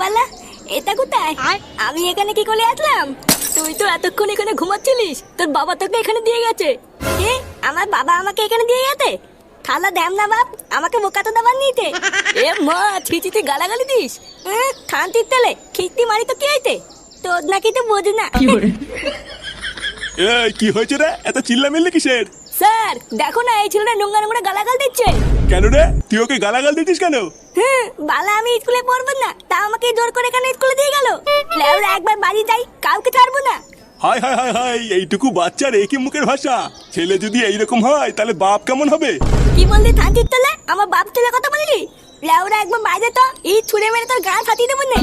বালা, এটা কোথায়? আমি এখানে কি করে আসলাম? তুই তো এতক্ষণ এখানে ঘুমাচ্ছিলিস, তোর বাবা তোকে এখানে দিয়ে গেছে। কি? আমার বাবা আমাকে এখানে দিয়ে গেছে? থালা দেম না বাপ, আমাকে বোকা তো দেবার নিতে। এ মা, ছিচিতে গালাগালি দিস? খান্তির তেলে খিস্তি মারি তো কি হইতে? তোর নাকি তো বোঝ না। এই কি হয়েছে রে, এত চিল্লামিল্লি কিসের? স্যার দেখো না, এই ছেলেটা নোংরা নোংরা গালাগাল দিচ্ছে। কেন রে, তুই ওকে গালাগাল দিচ্ছিস কেন? বালা আমি স্কুলে পড়বো না, তা আমাকে জোর করে এখানে স্কুলে দিয়ে গেল। লেওরা একবার বাড়ি যাই, কাউকে ছাড়বো না। হাই হাই হাই হাই, এইটুকু বাচ্চার একই মুখের ভাষা। ছেলে যদি এইরকম হয় তাহলে বাপ কেমন হবে? কি বললি থানচির তলে? আমার বাপ ছেলে কথা বললি? লেওরা একবার বাইরে তো, এই ছুঁড়ে মেরে তোর গা ফাটিয়ে দেবো না।